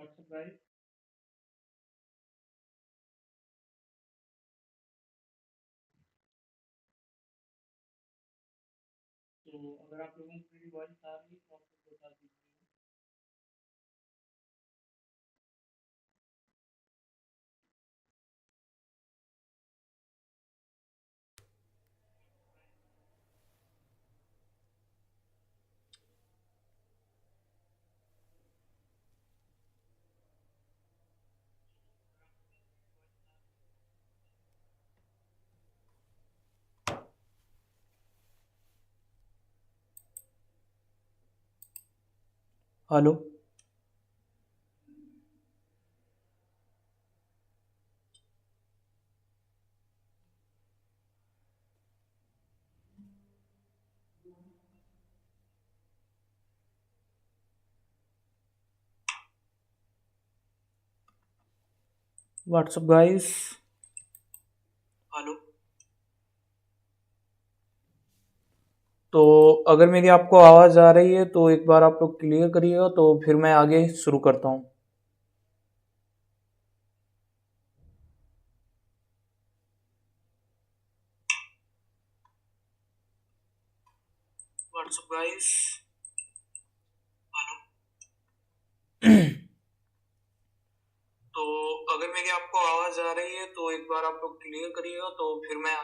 WhatsApp guys. तो अगर आप लोगों को मेरी वॉइस आ रही है तो आप लोग बता दीजिए। हेलो। WhatsApp guys. हेलो। तो अगर मेरी आपको आवाज़ आ रही है तो एक बार आप लोग क्लियर करिएगा, तो फिर मैं आगे शुरू करता हूँ। WhatsApp guys. हेलो। तो अगर मेरी आपको आवाज आ रही है तो एक बार आप लोग क्लियर करिएगा तो फिर मैं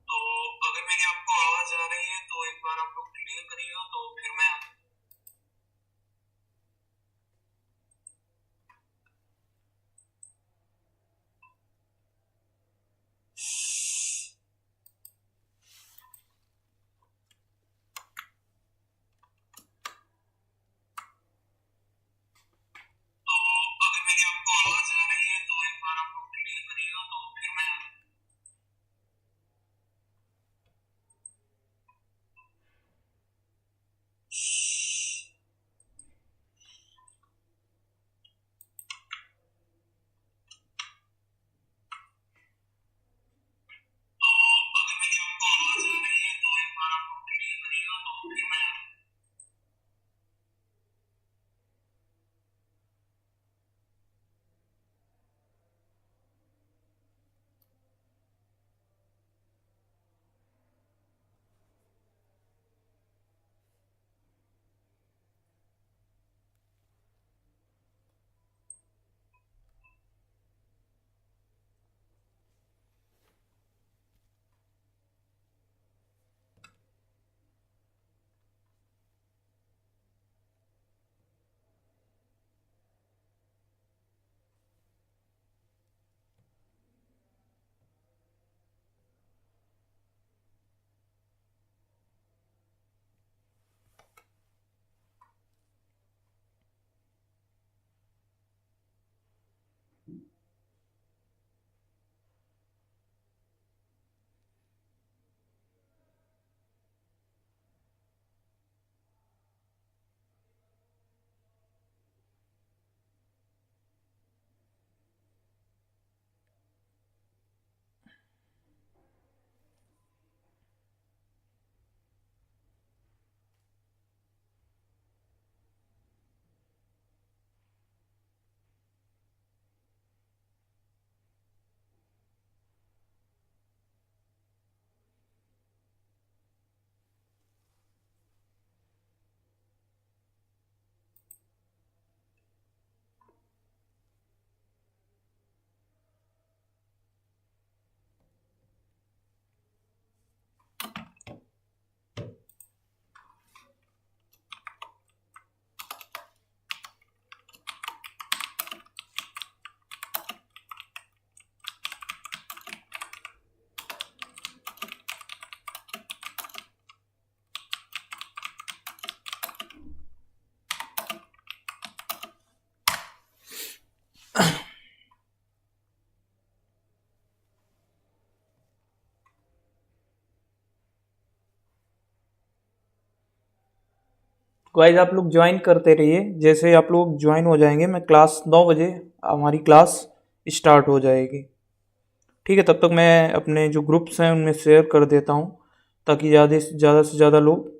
तो अगर मेरी आपको आवाज आ रही है तो एक बार आप लोग क्लियर करिएगा तो फिर मैं गाइस आप लोग ज्वाइन करते रहिए, जैसे आप लोग ज्वाइन हो जाएंगे मैं क्लास 9 बजे हमारी क्लास स्टार्ट हो जाएगी। ठीक है, तब तक मैं अपने जो ग्रुप्स हैं उनमें शेयर कर देता हूँ ताकि ज़्यादा से ज़्यादा लोग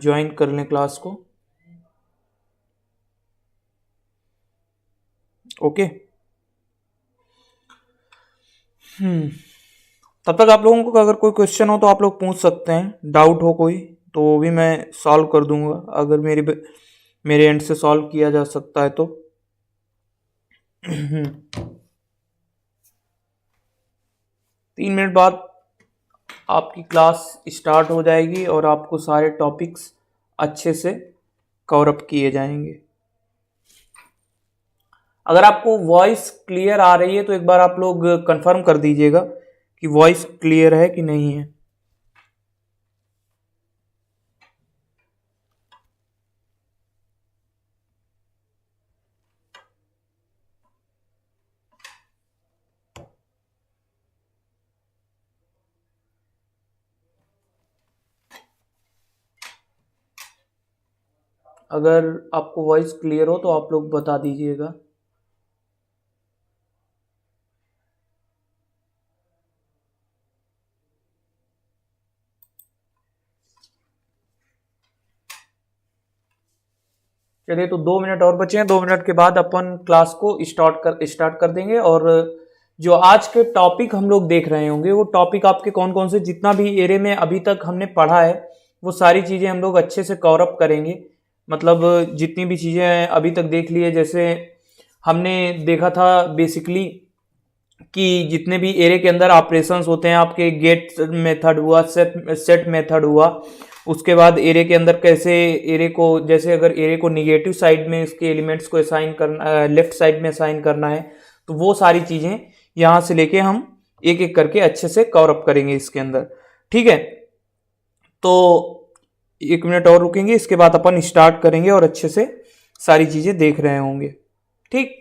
ज्वाइन कर लें क्लास को। ओके। तब तक आप लोगों को अगर कोई क्वेश्चन हो तो आप लोग पूछ सकते हैं, डाउट हो कोई तो वो भी मैं सॉल्व कर दूंगा अगर मेरे एंड से सॉल्व किया जा सकता है तो। 3 मिनट बाद आपकी क्लास स्टार्ट हो जाएगी और आपको सारे टॉपिक्स अच्छे से कवर अप किए जाएंगे। अगर आपको वॉइस क्लियर आ रही है तो एक बार आप लोग कंफर्म कर दीजिएगा कि वॉइस क्लियर है कि नहीं है। अगर आपको वॉइस क्लियर हो तो आप लोग बता दीजिएगा। चलिए, तो 2 मिनट और बचे हैं। 2 मिनट के बाद अपन क्लास को स्टार्ट कर देंगे। और जो आज के टॉपिक हम लोग देख रहे होंगे वो टॉपिक आपके कौन कौन से, जितना भी एरिया में अभी तक हमने पढ़ा है वो सारी चीज़ें हम लोग अच्छे से कवर अप करेंगे। मतलब जितनी भी चीज़ें अभी तक देख ली है, जैसे हमने देखा था बेसिकली कि जितने भी एरे के अंदर ऑपरेशंस होते हैं, आपके गेट मेथड हुआ, सेट मेथड हुआ, उसके बाद एरे के अंदर कैसे एरे को, जैसे अगर एरे को निगेटिव साइड में इसके एलिमेंट्स को असाइन करना, लेफ्ट साइड में असाइन करना है, तो वो सारी चीज़ें यहाँ से लेके हम एक एक करके अच्छे से कवर अप करेंगे इसके अंदर। ठीक है, तो 1 मिनट और रुकेंगे, इसके बाद अपन स्टार्ट करेंगे और अच्छे से सारी चीज़ें देख रहे होंगे। ठीक,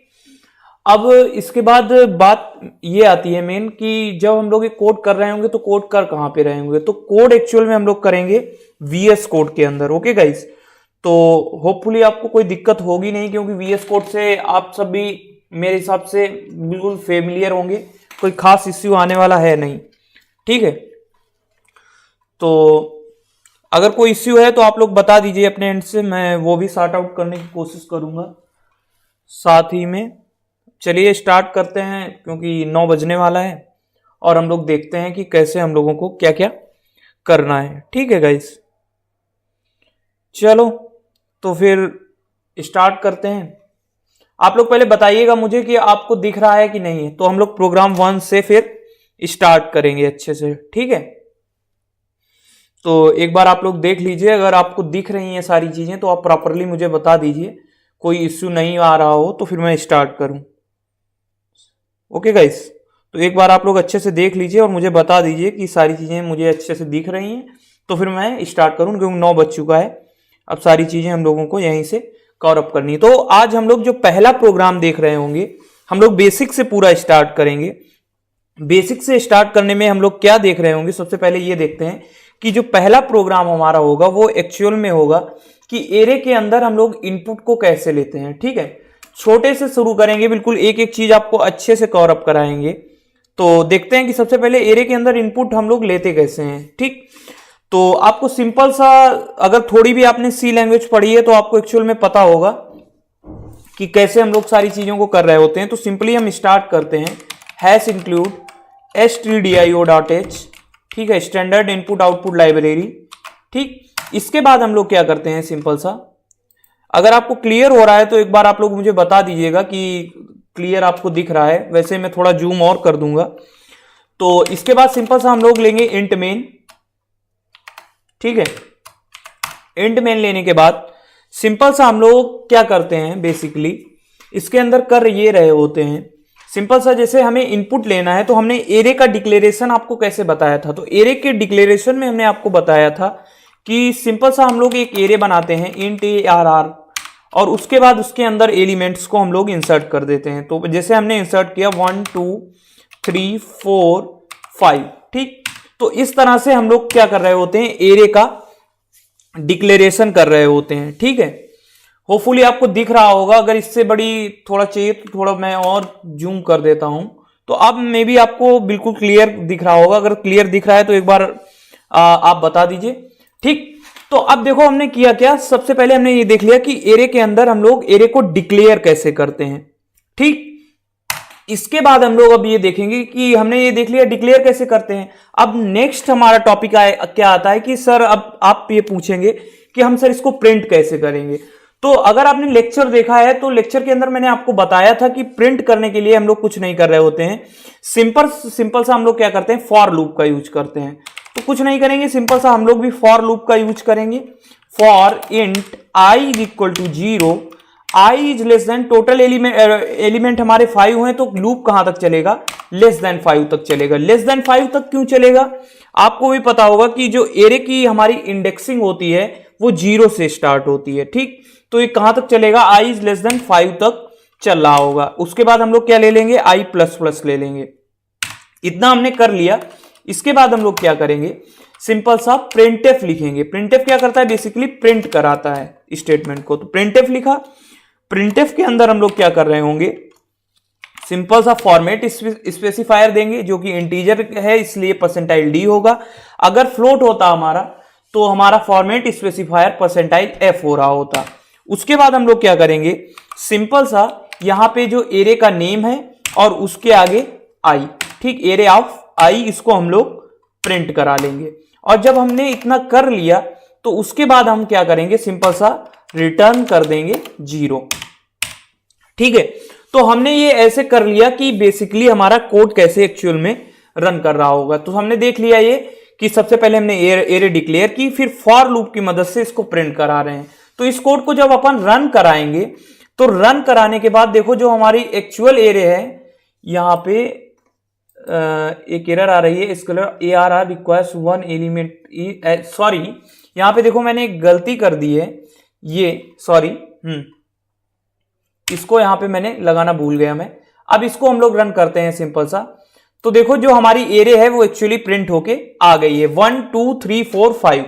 अब इसके बाद बात ये आती है मेन कि जब हम लोग ये कोड कर रहे होंगे तो कोड कर कहाँ पे रहे होंगे, तो कोड एक्चुअल में हम लोग करेंगे VS कोड के अंदर। ओके गाइस, तो होपफुली आपको कोई दिक्कत होगी नहीं, क्योंकि VS कोड से आप सब भी मेरे हिसाब से बिल्कुल फेमिलियर होंगे, कोई खास इश्यू आने वाला है नहीं। ठीक है, तो अगर कोई इश्यू है तो आप लोग बता दीजिए अपने एंड से, मैं वो भी सॉर्ट आउट करने की कोशिश करूंगा साथ ही में। चलिए स्टार्ट करते हैं, क्योंकि 9 बजने वाला है और हम लोग देखते हैं कि कैसे हम लोगों को क्या क्या करना है। ठीक है गाइस, चलो तो फिर स्टार्ट करते हैं। आप लोग पहले बताइएगा मुझे कि आपको दिख रहा है कि नहीं है, तो हम लोग प्रोग्राम 1 से फिर स्टार्ट करेंगे अच्छे से। ठीक है, तो एक बार आप लोग देख लीजिए, अगर आपको दिख रही हैं सारी चीजें तो आप प्रॉपरली मुझे बता दीजिए, कोई इश्यू नहीं आ रहा हो तो फिर मैं स्टार्ट करूं। ओके गाइस, तो एक बार आप लोग अच्छे से देख लीजिए और मुझे बता दीजिए कि सारी चीज़ें मुझे अच्छे से दिख रही हैं, तो फिर मैं स्टार्ट करूं, क्योंकि 9 बज चुका है। अब सारी चीज़ें हम लोगों को यहीं से कवर अप करनी है। तो आज हम लोग जो पहला प्रोग्राम देख रहे होंगे, हम लोग बेसिक से पूरा स्टार्ट करेंगे। बेसिक से स्टार्ट करने में हम लोग क्या देख रहे होंगे, सबसे पहले ये देखते हैं कि जो पहला प्रोग्राम हमारा होगा वो एक्चुअल में होगा कि एरे के अंदर हम लोग इनपुट को कैसे लेते हैं। ठीक है, छोटे से शुरू करेंगे, बिल्कुल एक एक चीज आपको अच्छे से कवर अप कराएंगे। तो देखते हैं कि सबसे पहले एरे के अंदर इनपुट हम लोग लेते कैसे हैं। ठीक, तो आपको सिंपल सा, अगर थोड़ी भी आपने सी लैंग्वेज पढ़ी है तो आपको एक्चुअल में पता होगा कि कैसे हम लोग सारी चीजों को कर रहे होते हैं। तो सिंपली हम स्टार्ट करते हैं हैश इंक्लूड stdio.h। ठीक है, स्टैंडर्ड इनपुट आउटपुट लाइब्रेरी। ठीक, इसके बाद हम लोग क्या करते हैं, सिंपल सा, अगर आपको क्लियर हो रहा है तो एक बार आप लोग मुझे बता दीजिएगा कि क्लियर आपको दिख रहा है, वैसे मैं थोड़ा जूम और कर दूंगा। तो इसके बाद सिंपल सा हम लोग लेंगे इंट मेन। ठीक है, इंट मेन लेने के बाद सिंपल सा हम लोग क्या करते हैं, बेसिकली इसके अंदर कर ये रहे होते हैं सिंपल सा, जैसे हमें इनपुट लेना है तो हमने एरे का डिक्लेरेशन आपको कैसे बताया था। तो एरे के डिक्लेरेशन में हमने आपको बताया था कि सिंपल सा हम लोग एक एरे बनाते हैं इंट ARR, और उसके बाद उसके अंदर एलिमेंट्स को हम लोग इंसर्ट कर देते हैं। तो जैसे हमने इंसर्ट किया 1 2 3 4 5। ठीक, तो इस तरह से हम लोग क्या कर रहे होते हैं, एरे का डिक्लेरेशन कर रहे होते हैं। ठीक है, होपफुली आपको दिख रहा होगा। अगर इससे बड़ी थोड़ा चाहिए तो थोड़ा मैं और जूम कर देता हूं, तो अब मे बी आपको बिल्कुल क्लियर दिख रहा होगा। अगर क्लियर दिख रहा है तो एक बार आप बता दीजिए। ठीक, तो अब देखो हमने किया क्या। सबसे पहले हमने ये देख लिया कि एरे के अंदर हम लोग एरे को डिक्लेयर कैसे करते हैं। ठीक, इसके बाद हम लोग अब ये देखेंगे कि हमने ये देख लिया डिक्लेयर कैसे करते हैं। अब नेक्स्ट हमारा टॉपिक क्या आता है कि सर अब आप ये पूछेंगे कि हम सर इसको प्रिंट कैसे करेंगे। तो अगर आपने लेक्चर देखा है तो लेक्चर के अंदर मैंने आपको बताया था कि प्रिंट करने के लिए हम लोग कुछ नहीं कर रहे होते हैं। सिंपल सा हम लोग क्या करते हैं, फॉर लूप का यूज करते हैं। तो कुछ नहीं करेंगे, सिंपल सा हम लोग भी फॉर लूप का यूज करेंगे। For int I is equal to 0, I is less than, total element हमारे 5 हैं, तो लूप कहां तक चलेगा, लेस देन 5 तक चलेगा। लेस देन 5 तक क्यों चलेगा, आपको भी पता होगा कि जो एरे की हमारी इंडेक्सिंग होती है वो 0 से स्टार्ट होती है। ठीक, तो ये कहां तक चलेगा, आई इज लेस देन 5 तक चल रहा होगा। उसके बाद हम लोग क्या ले लेंगे, आई प्लस प्लस ले लेंगे। इतना हमने कर लिया। इसके बाद हम लोग क्या करेंगे, सिंपल सा प्रिंटफ लिखेंगे। प्रिंटफ क्या करता है, बेसिकली प्रिंट कराता है स्टेटमेंट को। तो प्रिंटफ लिखा। प्रिंटफ के अंदर हम लोग क्या कर रहे होंगे, सिंपल सा फॉर्मेट स्पेसिफायर देंगे, जो कि इंटीजर है इसलिए %d होगा। अगर फ्लोट होता हमारा तो हमारा फॉर्मेट स्पेसिफायर %f हो रहा होता। उसके बाद हम लोग क्या करेंगे, सिंपल सा यहां पे जो एरे का नेम है और उसके आगे आई, ठीक, एरे ऑफ आई, इसको हम लोग प्रिंट करा लेंगे। और जब हमने इतना कर लिया तो उसके बाद हम क्या करेंगे, सिंपल सा रिटर्न कर देंगे 0। ठीक है, तो हमने ये ऐसे कर लिया कि बेसिकली हमारा कोड कैसे एक्चुअल में रन कर रहा होगा। तो हमने देख लिया ये कि सबसे पहले हमने एरे डिक्लेयर की, फिर फॉर लूप की मदद से इसको प्रिंट करा रहे हैं। तो इस कोड को जब अपन रन कराएंगे तो रन कराने के बाद देखो जो हमारी एक्चुअल एरे है, यहां पे एक एरर आ रही है, scalar ARR requires 1 element, sorry यहां पे देखो मैंने एक गलती कर दी है, ये सॉरी, इसको यहां पे मैंने लगाना भूल गया मैं। अब इसको हम लोग रन करते हैं सिंपल सा। तो देखो जो हमारी एरे है वो एक्चुअली प्रिंट होके आ गई है, 1 2 3 4 5।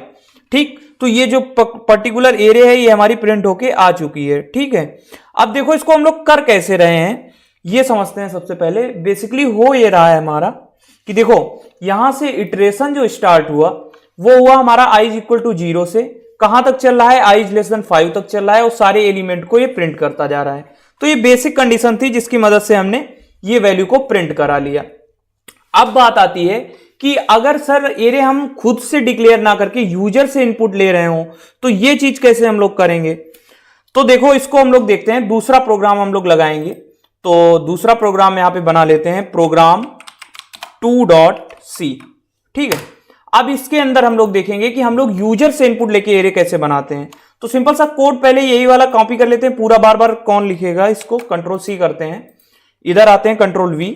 ठीक, तो ये जो पर्टिकुलर एरे है ये हमारी प्रिंट होके आ चुकी है। ठीक है, अब देखो इसको हम लोग कर कैसे रहे हैं ये समझते हैं। सबसे पहले बेसिकली हो ये रहा है हमारा कि देखो यहां से इटरेशन जो स्टार्ट हुआ वो हुआ हमारा i इज इक्वल टू 0 से कहां तक चल रहा है, i इज लेस देन 5 तक चल रहा है और सारे एलिमेंट को ये प्रिंट करता जा रहा है। तो ये बेसिक कंडीशन थी जिसकी मदद से हमने ये वैल्यू को प्रिंट करा लिया। अब बात आती है कि अगर सर एरे हम खुद से डिक्लेयर ना करके यूजर से इनपुट ले रहे हो तो ये चीज कैसे हम लोग करेंगे। तो देखो इसको हम लोग देखते हैं, दूसरा प्रोग्राम हम लोग लगाएंगे। तो दूसरा प्रोग्राम यहां पे बना लेते हैं, प्रोग्राम 2.c। ठीक है, अब इसके अंदर हम लोग देखेंगे कि हम लोग यूजर से इनपुट लेके एरे कैसे बनाते हैं। तो सिंपल सा कोड पहले यही वाला कॉपी कर लेते हैं, पूरा बार बार कौन लिखेगा इसको, कंट्रोल-C करते हैं, इधर आते हैं कंट्रोल-V।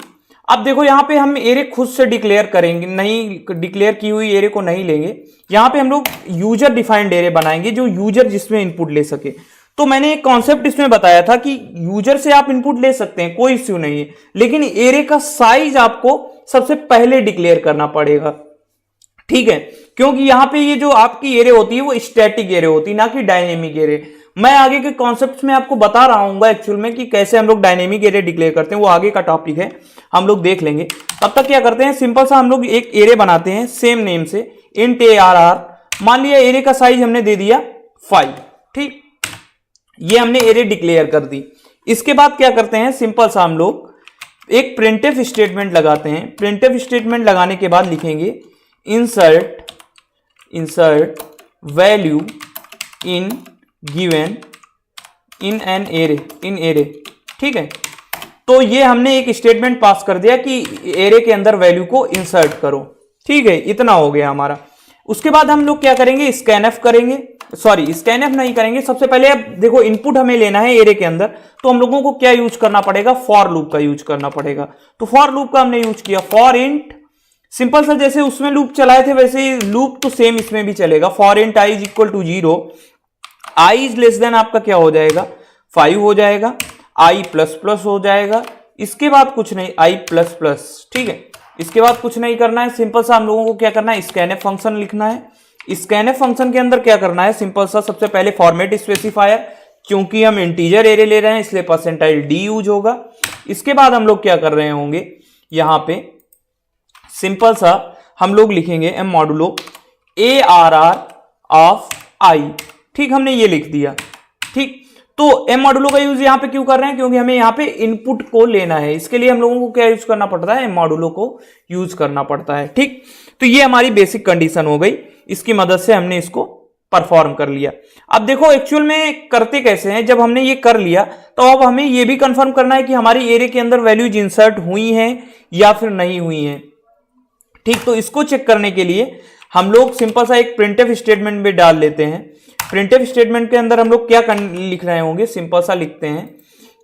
अब देखो यहां पे हम एरे खुद से डिक्लेयर करेंगे, नहीं डिक्लेयर की हुई एरे को नहीं लेंगे। यहां पे हम लोग यूजर डिफाइंड एरे बनाएंगे जो यूजर जिसमें इनपुट ले सके। तो मैंने एक कॉन्सेप्ट इसमें बताया था कि यूजर से आप इनपुट ले सकते हैं, कोई इश्यू नहीं है, लेकिन एरे का साइज आपको सबसे पहले डिक्लेयर करना पड़ेगा। ठीक है, क्योंकि यहां पे ये जो आपकी एरे होती है वो स्टैटिक एरे होती है, ना कि डायनेमिक एरे। मैं आगे के कॉन्सेप्ट्स में आपको बता रहा हूं एक्चुअल में कि कैसे हम लोग डायनेमिक एरे डिक्लेयर करते हैं, वो आगे का टॉपिक है, हम लोग देख लेंगे। तब तक क्या करते हैं, सिंपल सा हम लोग एक एरे बनाते हैं सेम नेम से, इंट ARR। मान लिया एरे का साइज हमने दे दिया 5। ठीक, ये हमने एरे डिक्लेयर कर दी। इसके बाद क्या करते हैं, सिंपल सा हम लोग एक प्रिंटफ स्टेटमेंट लगाते हैं। प्रिंटफ स्टेटमेंट लगाने के बाद लिखेंगे insert value in given in an array, in array. ठीक है, तो ये हमने एक स्टेटमेंट पास कर दिया कि एरे के अंदर वैल्यू को इंसर्ट करो। ठीक है, इतना हो गया हमारा। उसके बाद हम लोग क्या करेंगे, स्कैनफ करेंगे, सॉरी स्कैनफ नहीं करेंगे। सबसे पहले अब देखो इनपुट हमें लेना है एरे के अंदर, तो हम लोगों को क्या यूज करना पड़ेगा, फॉर लूप का यूज करना पड़ेगा। तो फॉर लूप का हमने यूज किया, फॉर इंट, सिंपल सा जैसे उसमें लूप चलाए थे वैसे ही लूप तो सेम इसमें भी चलेगा। For int i is equal to 0, i is less than आपका क्या हो जाएगा, 5 हो जाएगा, i प्लस प्लस हो जाएगा। इसके बाद कुछ नहीं, i प्लस प्लस। ठीक है, इसके बाद कुछ नहीं करना है, सिंपल सा हम लोगों को क्या करना है, स्कैनफ फंक्शन लिखना है। स्कैनएफ फंक्शन के अंदर क्या करना है, सिंपल सा सबसे पहले फॉर्मेट स्पेसिफायर, क्योंकि हम इंटीजर एरे ले रहे हैं इसलिए परसेंटाइल डी यूज होगा। इसके बाद हम लोग क्या कर रहे होंगे, यहां पे सिंपल सा हम लोग लिखेंगे M modulo A R R of I. ठीक, हमने ये लिख दिया। ठीक, तो एम मॉडुलो का यूज यहां पे क्यों कर रहे हैं, क्योंकि हमें यहां पे इनपुट को लेना है, इसके लिए हम लोगों को क्या यूज करना पड़ता है, एम मॉडुलो को यूज करना पड़ता है। ठीक, तो ये हमारी बेसिक कंडीशन हो गई, इसकी मदद से हमने इसको परफॉर्म कर लिया। अब देखो एक्चुअल में करते कैसे हैं, जब हमने ये कर लिया तो अब हमें ये भी कंफर्म करना है कि हमारी एरे के अंदर वैल्यूज इंसर्ट हुई हैं या फिर नहीं हुई हैं। ठीक, तो इसको चेक करने के लिए हम लोग सिंपल सा एक प्रिंटफ स्टेटमेंट में डाल लेते हैं। प्रिंटफ स्टेटमेंट के अंदर हम लोग क्या लिख रहे होंगे, सिंपल सा लिखते हैं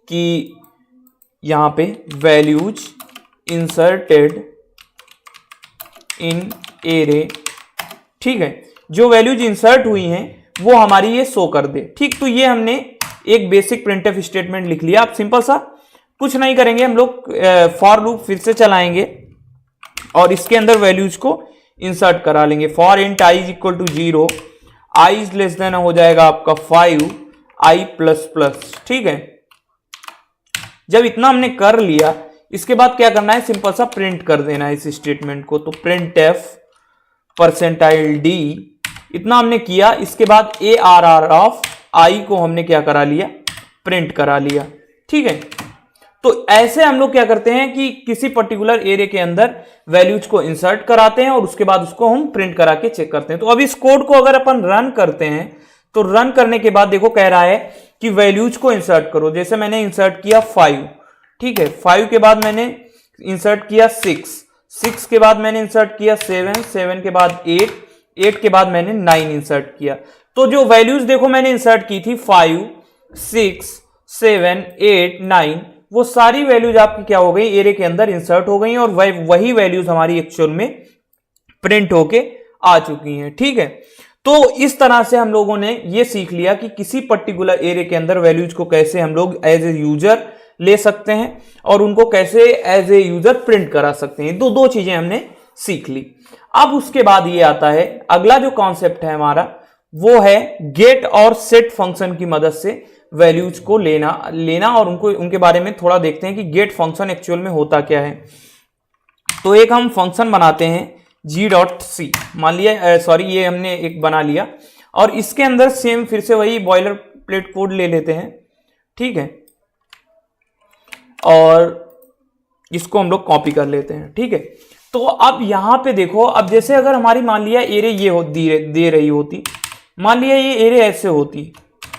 कि यहां पे वैल्यूज इंसर्टेड इन एरे। ठीक है, जो वैल्यूज इंसर्ट हुई हैं वो हमारी ये शो कर दे। ठीक, तो ये हमने एक बेसिक प्रिंटफ स्टेटमेंट लिख लिया। अब सिंपल सा कुछ नहीं करेंगे, हम लोग फॉर लूप फिर से चलाएंगे और इसके अंदर वैल्यूज को इंसर्ट करा लेंगे। For int I is equal to 0, I is less than हो जाएगा आपका 5 आई प्लस प्लस। ठीक है, जब इतना हमने कर लिया इसके बाद क्या करना है, सिंपल सा प्रिंट कर देना है इस स्टेटमेंट को। तो प्रिंट एफ परसेंटाइल डी, इतना हमने किया। इसके बाद ए आर आर ऑफ आई को हमने क्या करा लिया, प्रिंट करा लिया। ठीक है, तो ऐसे हम लोग क्या करते हैं कि किसी पर्टिकुलर एरे के अंदर वैल्यूज को इंसर्ट कराते हैं और उसके बाद उसको हम प्रिंट करा के चेक करते हैं। तो अब इस कोड को अगर अपन रन करते हैं तो रन करने के बाद देखो कह रहा है कि वैल्यूज को इंसर्ट करो। जैसे मैंने इंसर्ट किया 5, ठीक है, 5 के बाद मैंने इंसर्ट किया 6 के बाद मैंने इंसर्ट किया 7 के बाद 8 के बाद मैंने 9 इंसर्ट किया। तो जो वैल्यूज देखो मैंने इंसर्ट की थी 5, 6, 7, 8, 9, वो सारी वैल्यूज आपकी क्या हो गई, एरे के अंदर इंसर्ट हो गई और वही वैल्यूज हमारी एक्चुअल में प्रिंट होके आ चुकी हैं। ठीक है, तो इस तरह से हम लोगों ने ये सीख लिया कि किसी पर्टिकुलर एरे के अंदर वैल्यूज को कैसे हम लोग एज ए यूजर ले सकते हैं और उनको कैसे एज ए यूजर प्रिंट करा सकते हैं। दो चीजें हमने सीख ली। अब उसके बाद ये आता है अगला जो कॉन्सेप्ट है हमारा, वो है गेट और सेट फंक्शन की मदद से वैल्यूज को लेना और उनके बारे में थोड़ा देखते हैं कि गेट फंक्शन एक्चुअल में होता क्या है। तो एक हम फंक्शन बनाते हैं g.c, मान लिया ये हमने एक बना लिया और इसके अंदर सेम फिर से वही बॉयलर प्लेट कोड ले लेते हैं। ठीक है, और इसको हम लोग कॉपी कर लेते हैं। ठीक है, तो अब यहां पे देखो, अब जैसे अगर हमारी मान लिया एरे ये दे रही होती, मान लिया ये एरे ऐसे होती,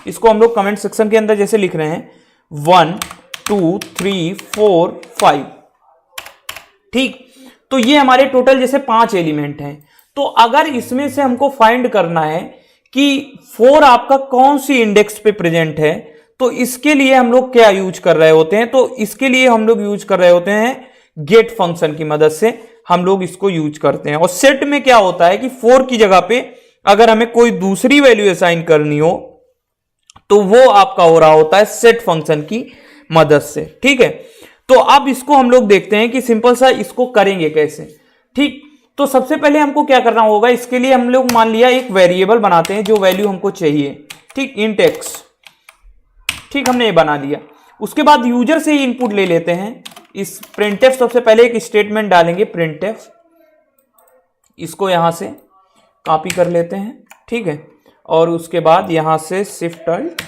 इसको हम लोग कमेंट सेक्शन के अंदर जैसे लिख रहे हैं 1 2 3 4 5। ठीक, तो ये हमारे टोटल जैसे 5 एलिमेंट हैं। तो अगर इसमें से हमको फाइंड करना है कि 4 आपका कौन सी इंडेक्स पे प्रेजेंट है, तो इसके लिए हम लोग क्या यूज कर रहे होते हैं, तो इसके लिए हम लोग यूज कर रहे होते हैं गेट फंक्शन की मदद से हम लोग इसको यूज करते हैं। और सेट में क्या होता है कि 4 की जगह पे अगर हमें कोई दूसरी वैल्यू असाइन करनी हो तो वो आपका हो रहा होता है सेट फंक्शन की मदद से। ठीक है, तो अब इसको हम लोग देखते हैं कि सिंपल सा इसको करेंगे कैसे। ठीक, तो सबसे पहले हमको क्या करना होगा, इसके लिए हम लोग मान लिया एक वेरिएबल बनाते हैं जो वैल्यू हमको चाहिए। ठीक, इंट एक्स। ठीक, हमने ये बना लिया। उसके बाद यूजर से ही इनपुट ले लेते हैं। इस प्रिंटफ सबसे पहले एक स्टेटमेंट डालेंगे प्रिंटफ, इसको यहां से कॉपी कर लेते हैं। ठीक है, और उसके बाद यहां से शिफ्ट अल्ट।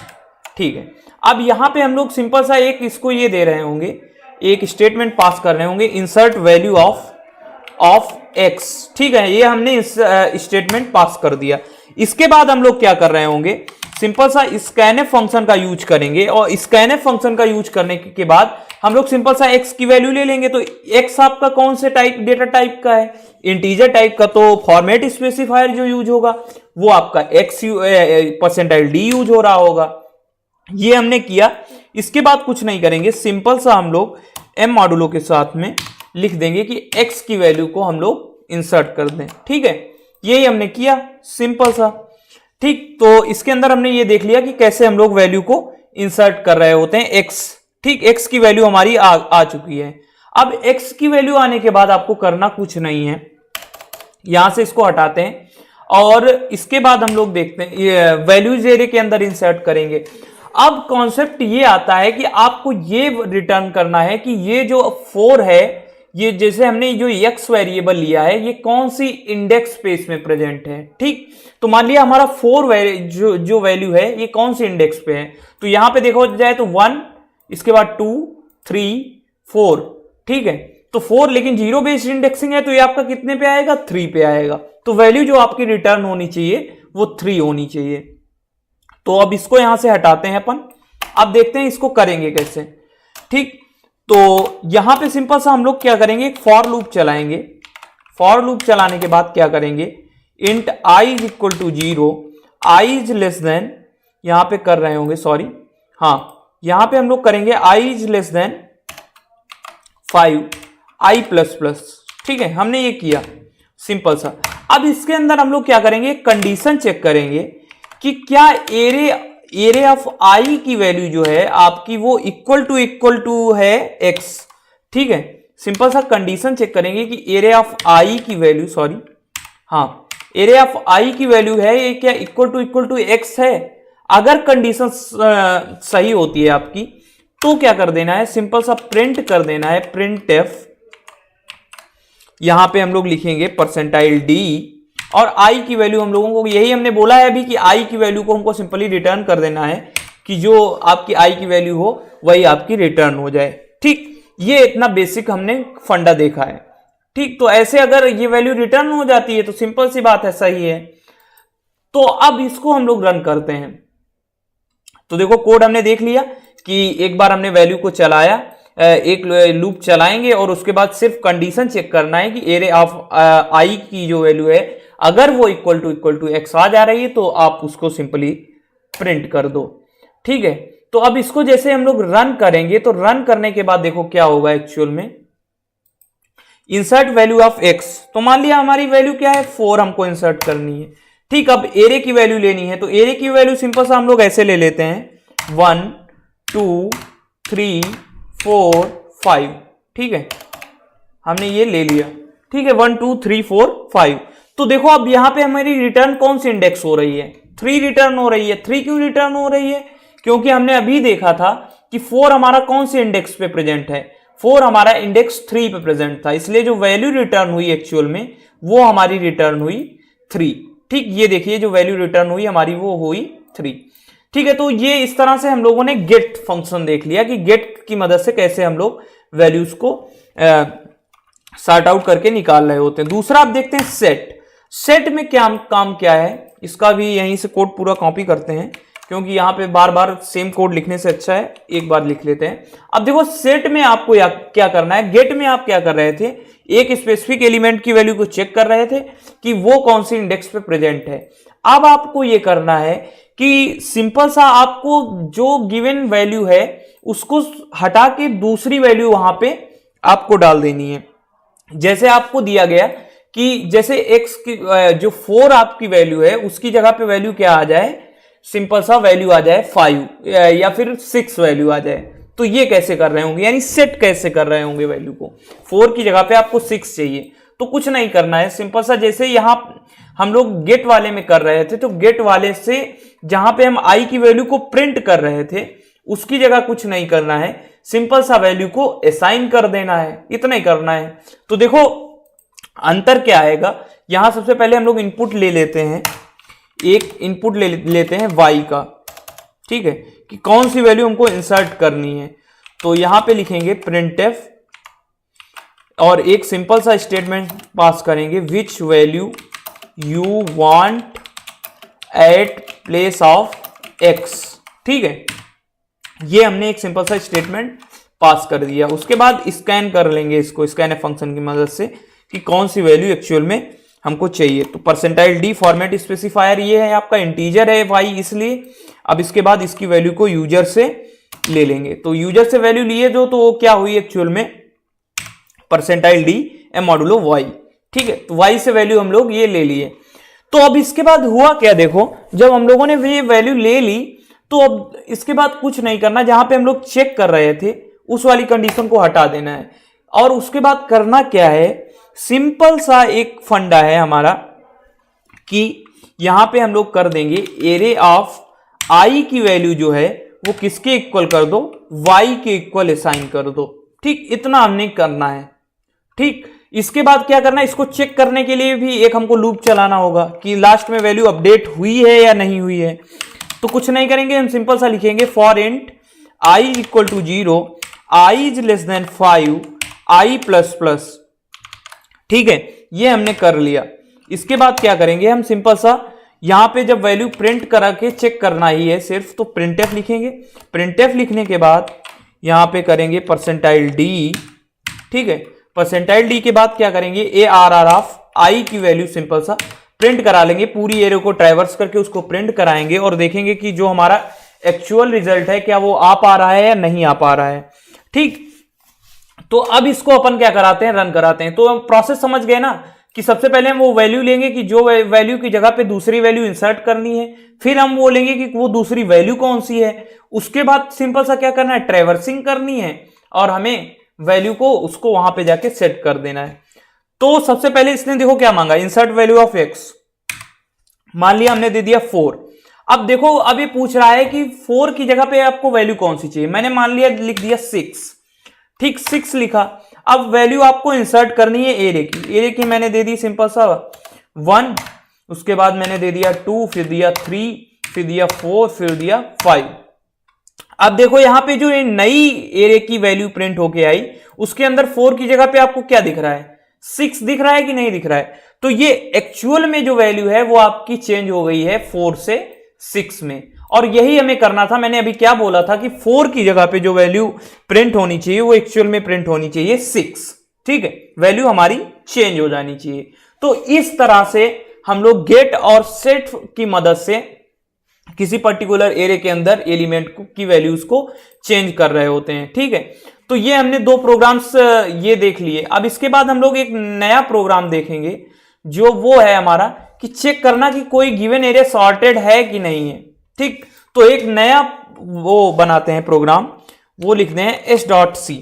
ठीक है, अब यहां पे हम लोग सिंपल सा एक इसको ये दे रहे होंगे, एक स्टेटमेंट पास कर रहे होंगे इंसर्ट वैल्यू ऑफ एक्स। ठीक है, ये हमने इस स्टेटमेंट पास कर दिया। इसके बाद हम लोग क्या कर रहे होंगे, सिंपल सा स्कैनएफ फंक्शन का यूज करेंगे और स्कैनएफ फंक्शन का यूज करने के बाद हम लोग सिंपल सा एक्स की वैल्यू ले लेंगे। तो एक्स आपका कौन से टाइप डेटा टाइप का है, इंटीजर टाइप का, तो फॉर्मेट स्पेसिफायर जो यूज होगा वो आपका एक्स परसेंटाइल डी यूज हो रहा होगा। ये हमने किया। इसके बाद कुछ नहीं करेंगे, सिंपल सा हम लोग एम मॉडुलो के साथ में लिख देंगे कि एक्स की वैल्यू को हम लोग इंसर्ट कर दें। ठीक है, यही हमने किया, सिंपल सा। ठीक, तो इसके अंदर हमने ये देख लिया कि कैसे हम लोग वैल्यू को इंसर्ट कर रहे होते हैं एक्स। ठीक, एक्स की वैल्यू हमारी आ चुकी है। अब एक्स की वैल्यू आने के बाद आपको करना कुछ नहीं है, यहां से इसको हटाते हैं और इसके बाद हम लोग देखते हैं वैल्यूज एरे के अंदर इंसर्ट करेंगे। अब कॉन्सेप्ट ये आता है कि आपको ये रिटर्न करना है कि ये जो 4 है, ये जैसे हमने जो x वेरिएबल लिया है, ये कौन सी इंडेक्स स्पेस में प्रेजेंट है। ठीक, तो मान लिया हमारा 4 जो वैल्यू है ये कौन सी इंडेक्स पे है, तो यहां पे देखो जाए तो 1, इसके बाद 2, 3, 4। ठीक है, तो 4 लेकिन 0 बेस्ड इंडेक्सिंग है तो ये आपका कितने पे आएगा, 3 पे आएगा। तो वैल्यू जो आपकी रिटर्न होनी चाहिए वो 3 होनी चाहिए। तो अब इसको यहां से हटाते हैं अपन, अब देखते हैं इसको करेंगे कैसे। ठीक, तो यहां पे सिंपल सा हम लोग क्या करेंगे, एक फॉर लूप चलाएंगे। फॉर लूप चलाने के बाद क्या करेंगे, int i is equal to 0, i is less than, यहां पे कर रहे होंगे सॉरी, हाँ यहां पे हम लोग करेंगे i is less than 5 i plus plus. ठीक है, हमने ये किया सिंपल सा। अब इसके अंदर हम लोग क्या करेंगे, कंडीशन चेक करेंगे कि क्या एरे ऑफ i की वैल्यू जो है आपकी वो इक्वल टू है x। ठीक है, सिंपल सा कंडीशन चेक करेंगे कि एरे ऑफ i की वैल्यू, सॉरी हाँ, एरे ऑफ i की वैल्यू है ये क्या इक्वल टू x है। अगर कंडीशन सही होती है आपकी तो क्या कर देना है, सिंपल सा प्रिंट कर देना है, प्रिंट एफ। यहां पे हम लोग लिखेंगे परसेंटाइल d, और i की वैल्यू हम लोगों को, यही हमने बोला है अभी कि i की वैल्यू को हमको सिंपली रिटर्न कर देना है कि जो आपकी i की वैल्यू हो वही आपकी रिटर्न हो जाए। ठीक, ये इतना बेसिक हमने फंडा देखा है। ठीक, तो ऐसे अगर ये वैल्यू रिटर्न हो जाती है तो सिंपल सी बात है, सही है। तो अब इसको हम लोग रन करते हैं। तो देखो कोड हमने देख लिया कि एक बार हमने वैल्यू को चलाया, एक लूप चलाएंगे और उसके बाद सिर्फ कंडीशन चेक करना है कि एरे ऑफ i की जो वैल्यू है अगर वो इक्वल टू x आ जा रही है तो आप उसको सिंपली प्रिंट कर दो। ठीक है, तो अब इसको जैसे हम लोग रन करेंगे तो रन करने के बाद देखो क्या होगा एक्चुअल में, इंसर्ट वैल्यू ऑफ x। तो मान लिया हमारी वैल्यू क्या है, 4 हमको इंसर्ट करनी है। ठीक, अब एरे की वैल्यू लेनी है तो एरे की वैल्यू सिंपल सा हम लोग ऐसे ले लेते हैं 1 2 3 4 5। ठीक है, हमने ये ले लिया। ठीक है, 1 2 3 4 5। तो देखो अब यहां पे हमारी रिटर्न कौन सी इंडेक्स हो रही है, 3 रिटर्न हो रही है। 3 क्यों रिटर्न हो रही है, क्योंकि हमने अभी देखा था कि 4 हमारा कौन से इंडेक्स पे प्रेजेंट है, 4 हमारा इंडेक्स 3 पे प्रेजेंट था, इसलिए जो वैल्यू रिटर्न हुई एक्चुअल में वो हमारी रिटर्न हुई 3। ठीक, ये देखिए जो वैल्यू रिटर्न हुई हमारी वो हुई 3। ठीक है, तो ये इस तरह से हम लोगों ने गेट फंक्शन देख लिया कि गेट की मदद से कैसे हम लोग वैल्यूज को सॉर्ट आउट करके निकाल रहे होते हैं। दूसरा आप देखते हैं सेट। सेट में क्या काम क्या है, इसका भी यहीं से कोड पूरा कॉपी करते हैं क्योंकि यहां पे बार बार सेम कोड लिखने से अच्छा है एक बार लिख लेते हैं। अब देखो सेट में आपको क्या करना है, गेट में आप क्या कर रहे थे, एक स्पेसिफिक एलिमेंट की वैल्यू को चेक कर रहे थे कि वो कौन सी इंडेक्स पे प्रेजेंट है। अब आपको ये करना है कि सिंपल सा आपको जो गिवन वैल्यू है उसको हटा के दूसरी वैल्यू वहां पे आपको डाल देनी है। जैसे आपको दिया गया कि जैसे x की जो 4 आपकी वैल्यू है उसकी जगह पे वैल्यू क्या आ जाए, सिंपल सा वैल्यू आ जाए 5 या फिर 6 वैल्यू आ जाए। तो ये कैसे कर रहे होंगे, यानी सेट कैसे कर रहे होंगे, वैल्यू को 4 की जगह पे आपको 6 चाहिए। तो कुछ नहीं करना है, सिंपल सा जैसे यहां हम लोग गेट वाले में कर रहे थे तो गेट वाले से जहां पे हम i की वैल्यू को प्रिंट कर रहे थे उसकी जगह कुछ नहीं करना है, सिंपल सा वैल्यू को असाइन कर देना है, इतना ही करना है। तो देखो अंतर क्या आएगा, यहां सबसे पहले हम लोग इनपुट ले लेते हैं, एक इनपुट लेते हैं y का। ठीक है, कि कौन सी वैल्यू हमको इंसर्ट करनी है। तो यहां पे लिखेंगे printf और एक सिंपल सा स्टेटमेंट पास करेंगे which value you want at place of x। ठीक है, ये हमने एक सिंपल सा स्टेटमेंट पास कर दिया। उसके बाद स्कैन कर लेंगे इसको स्कैनफ फंक्शन की मदद से कि कौन सी वैल्यू एक्चुअल में हमको चाहिए। तो परसेंटाइल डी फॉर्मेट स्पेसिफायर ये है आपका, इंटीजर है y इसलिए। अब इसके बाद इसकी वैल्यू को यूजर से ले लेंगे। तो यूजर से वैल्यू लिए जो तो वो क्या हुई एक्चुअल में percentile D M modulo y। ठीक है, तो y से वैल्यू हम लोग ये ले लिए। तो अब इसके बाद हुआ क्या, देखो जब हम लोगों ने ये वैल्यू ले ली तो अब इसके बाद कुछ नहीं करना, जहां पे हम लोग चेक कर रहे थे उस वाली कंडीशन को हटा देना है। और उसके बाद करना क्या है, सिंपल सा एक फंडा है हमारा कि यहां पे हम लोग कर देंगे एरे ऑफ आई की वैल्यू जो है वो किसके इक्वल कर दो, वाई के इक्वल असाइन कर दो। ठीक, इतना हमने करना है। ठीक, इसके बाद क्या करना है, इसको चेक करने के लिए भी एक हमको लूप चलाना होगा कि लास्ट में वैल्यू अपडेट हुई है या नहीं हुई है। तो कुछ नहीं करेंगे, हम सिंपल सा लिखेंगे for int I equal to 0, I is less than 5, I plus plus. ठीक है, ये हमने कर लिया। इसके बाद क्या करेंगे, हम सिंपल सा यहां पे जब वैल्यू प्रिंट करा के चेक करना ही है सिर्फ, तो प्रिंटफ लिखेंगे। प्रिंटफ लिखने के बाद यहां पे करेंगे परसेंटाइल डी। ठीक है, परसेंटाइल डी के बाद क्या करेंगे, ए आर आर ऑफ आई की वैल्यू सिंपल सा प्रिंट करा लेंगे। पूरी एरे को ट्रैवर्स करके उसको प्रिंट कराएंगे और देखेंगे कि जो हमारा एक्चुअल रिजल्ट है क्या वो आ पा रहा है या नहीं आ पा रहा है। ठीक, तो अब इसको अपन क्या कराते हैं, रन कराते हैं। तो प्रोसेस समझ गए ना कि सबसे पहले हम वो वैल्यू लेंगे कि जो वैल्यू की जगह पे दूसरी वैल्यू इंसर्ट करनी है, फिर हम वो लेंगे कि वो दूसरी वैल्यू कौन सी है। उसके बाद सिंपल सा क्या करना है, ट्रैवर्सिंग करनी है और हमें वैल्यू को उसको वहां पे जाके सेट कर देना है। तो सबसे पहले इसने देखो क्या मांगा, इंसर्ट वैल्यू ऑफ एक्स। मान लिया हमने दे दिया 4। अब देखो, अब ये पूछ रहा है कि 4 की जगह पे आपको वैल्यू कौन सी चाहिए। मैंने मान लिया लिख दिया 6। ठीक, 6 लिखा। अब वैल्यू आपको इंसर्ट करनी है एरे की। एरे की मैंने दे दी सिंपल सा 1, उसके बाद मैंने दे दिया 2, फिर दिया 3, फिर दिया 4, फिर दिया 5। अब देखो यहां पे जो नई एरे की वैल्यू प्रिंट होके आई, उसके अंदर 4 की जगह पे आपको क्या दिख रहा है, 6 दिख रहा है कि नहीं दिख रहा है। तो ये एक्चुअल में जो वैल्यू है वो आपकी चेंज हो गई है 4 से 6 में। और यही हमें करना था। मैंने अभी क्या बोला था कि 4 की जगह पे जो वैल्यू प्रिंट होनी चाहिए वो एक्चुअल में प्रिंट होनी चाहिए 6। ठीक है, वैल्यू हमारी चेंज हो जानी चाहिए। तो इस तरह से हम लोग गेट और सेट की मदद से किसी पर्टिकुलर एरे के अंदर एलिमेंट की वैल्यूज को चेंज कर रहे होते हैं। ठीक है, तो ये हमने 2 प्रोग्राम्स ये देख लिए। अब इसके बाद हम लोग एक नया प्रोग्राम देखेंगे, जो वो है हमारा कि चेक करना कि कोई गिवन एरे सॉर्टेड है कि नहीं है। ठीक, तो एक नया वो बनाते हैं प्रोग्राम, वो लिखते हैं s.c।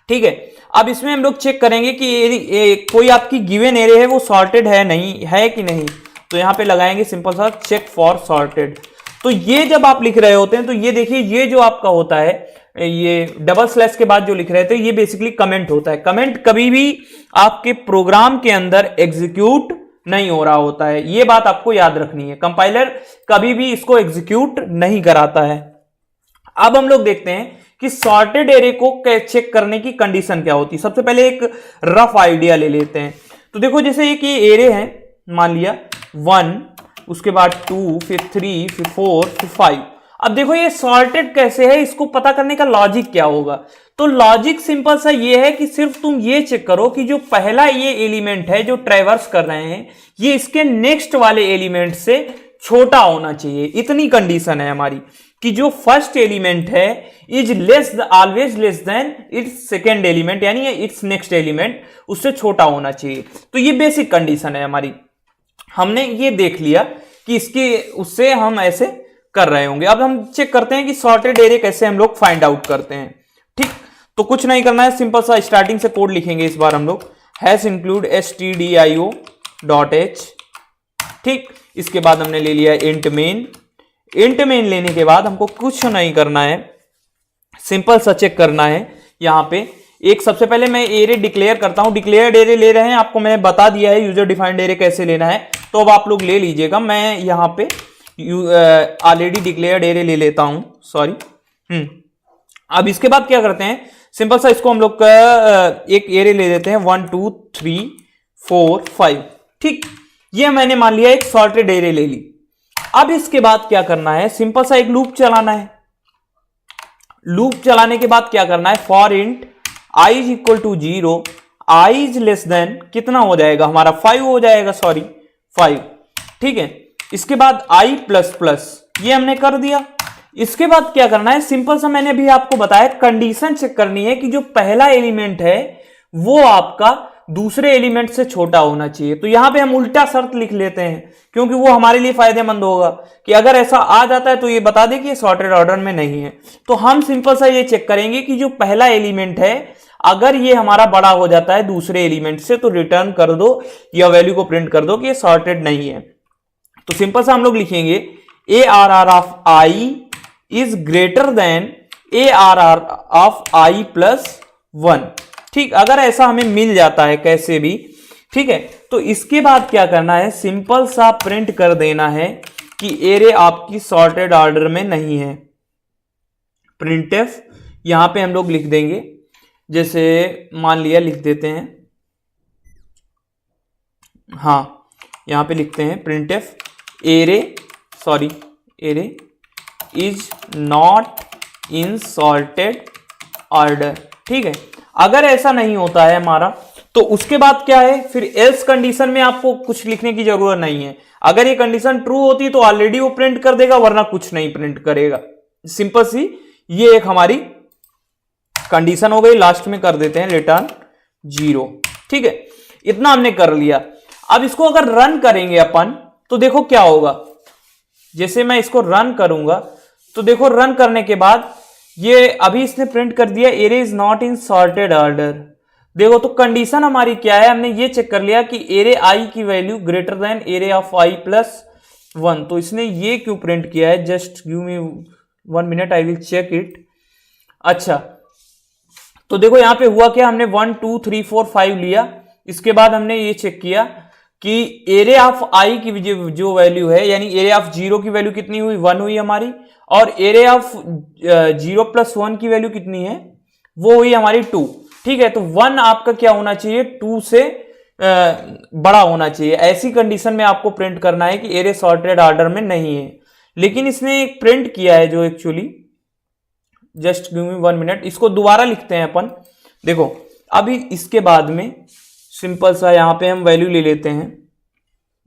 ठीक है, अब इसमें हम लोग चेक करेंगे कि कोई आपकी गिवन एरे है वो सॉर्टेड है नहीं है कि नहीं। तो यहां पे लगाएंगे सिंपल सा चेक फॉर सॉर्टेड। तो ये जब आप लिख रहे होते हैं तो ये देखिए, ये जो आपका होता है, ये डबल स्लैश के बाद जो लिख रहे थे, ये बेसिकली कमेंट होता है। कमेंट कभी भी आपके प्रोग्राम के अंदर एग्जीक्यूट नहीं हो रहा होता है, ये बात आपको याद रखनी है। कंपाइलर कभी भी इसको एग्जीक्यूट नहीं कराता है। अब हम लोग देखते हैं कि सॉर्टेड एरे को चेक करने की कंडीशन क्या होती है। सबसे पहले एक रफ आइडिया ले लेते हैं। तो देखो, जैसे एक ये एरे है, मान लिया 1, उसके बाद 2, फिर 3, फिर 4, फिर 5। अब देखो ये सॉर्टेड कैसे है, इसको पता करने का लॉजिक क्या होगा। तो लॉजिक सिंपल सा ये है कि सिर्फ तुम ये चेक करो कि जो पहला ये एलिमेंट है जो ट्रैवर्स कर रहे हैं, ये इसके नेक्स्ट वाले एलिमेंट से छोटा होना चाहिए। इतनी कंडीशन है हमारी कि जो फर्स्ट एलिमेंट है is always less than it's second element, यानी इट्स नेक्स्ट एलिमेंट उससे छोटा होना चाहिए। तो ये बेसिक कंडीशन है हमारी। हमने ये देख लिया कि इसके उससे हम ऐसे कर रहे होंगे। अब हम चेक करते हैं कि सॉर्टेड एरे कैसे हम लोग फाइंड आउट करते हैं। ठीक, तो कुछ नहीं करना है, सिंपल सा स्टार्टिंग से कोड लिखेंगे इस बार हम लोग, हैश इंक्लूड stdio.h। ठीक, इसके बाद हमने ले लिया इंट मेन। इंट मेन लेने के बाद हमको कुछ नहीं करना है, सिंपल सा चेक करना है। यहां पे एक सबसे पहले मैं एरे डिक्लेयर करता हूं। डिक्लेयर्ड एरे ले रहे हैं, आपको मैंने बता दिया है यूजर डिफाइंड एरे कैसे लेना है, तो अब आप लोग ले लीजिएगा। मैं यहां पे ऑलरेडी डिक्लेयर्ड एरे ले लेता हूं, सॉरी। अब इसके बाद क्या करते हैं, सिंपल सा इसको हम लोग का एक एरे ले लेते हैं 1 2 3 4 5। ठीक, ये मैंने मान लिया एक सॉर्टेड एरे ले ली। अब इसके बाद क्या करना है, सिंपल सा एक लूप चलाना है। लूप चलाने के बाद क्या करना है, for int i is equal to 0, i is less than कितना हो जाएगा हमारा 5 हो जाएगा, सॉरी 5। ठीक है, इसके बाद i प्लस प्लस, ये हमने कर दिया। इसके बाद क्या करना है, सिंपल सा मैंने अभी आपको बताया कंडीशन चेक करनी है कि जो पहला एलिमेंट है वो आपका दूसरे एलिमेंट से छोटा होना चाहिए। तो यहां पे हम उल्टा शर्त लिख लेते हैं क्योंकि वो हमारे लिए फायदेमंद होगा कि अगर ऐसा आ जाता है तो ये बता दे कि ये सॉर्टेड ऑर्डर में नहीं है। तो हम सिंपल सा ये चेक करेंगे कि जो पहला एलिमेंट है अगर ये हमारा बड़ा हो जाता है दूसरे एलिमेंट से तो रिटर्न कर दो या वैल्यू को प्रिंट कर दो कि ये सॉर्टेड नहीं है। तो सिंपल सा हम लोग लिखेंगे A R R of I is greater than A R R of I plus 1। ठीक, अगर ऐसा हमें मिल जाता है कैसे भी, ठीक है, तो इसके बाद क्या करना है, सिंपल सा प्रिंट कर देना है कि एरे आपकी सॉर्टेड ऑर्डर में नहीं है। प्रिंटफ यहां पे हम लोग लिख देंगे, जैसे मान लिया लिख देते हैं, हाँ यहां पे लिखते हैं printf array is not in sorted order. ठीक है, अगर ऐसा नहीं होता है हमारा तो उसके बाद क्या है, फिर एल्स कंडीशन में आपको कुछ लिखने की जरूरत नहीं है। अगर ये कंडीशन ट्रू होती तो ऑलरेडी वो प्रिंट कर देगा, वरना कुछ नहीं प्रिंट करेगा। सिंपल सी ये एक हमारी कंडीशन हो गई। लास्ट में कर देते हैं रिटर्न 0। ठीक है, इतना हमने कर लिया। अब इसको अगर रन करेंगे अपन तो देखो क्या होगा। जैसे मैं इसको रन करूंगा तो देखो रन करने के बाद ये अभी इसने प्रिंट कर दिया array is not in sorted order. देखो तो कंडीशन हमारी क्या है, हमने ये चेक कर लिया कि एरे आई की value greater than array of I plus 1। तो इसने ये क्यों प्रिंट किया है, just give me 1 minute, I will check it. अच्छा, तो देखो यहां पे हुआ क्या, हमने 1 2 3 4 5 लिया, इसके बाद हमने ये चेक किया कि एरे ऑफ आई की जो वैल्यू है, यानी एरे ऑफ 0 की वैल्यू कितनी हुई, 1 हुई हमारी, और एरे ऑफ 0 प्लस 1 की वैल्यू कितनी है, वो हुई हमारी 2। ठीक है, तो 1 आपका क्या होना चाहिए, 2 से बड़ा होना चाहिए। ऐसी कंडीशन में आपको प्रिंट करना है कि एरे सॉर्टेड ऑर्डर में नहीं है। लेकिन इसने एक प्रिंट किया है जो actually, just give me 1 minute, इसको दोबारा लिखते हैं अपन। देखो अभी इसके बाद में सिंपल सा यहां पे हम वैल्यू ले लेते हैं।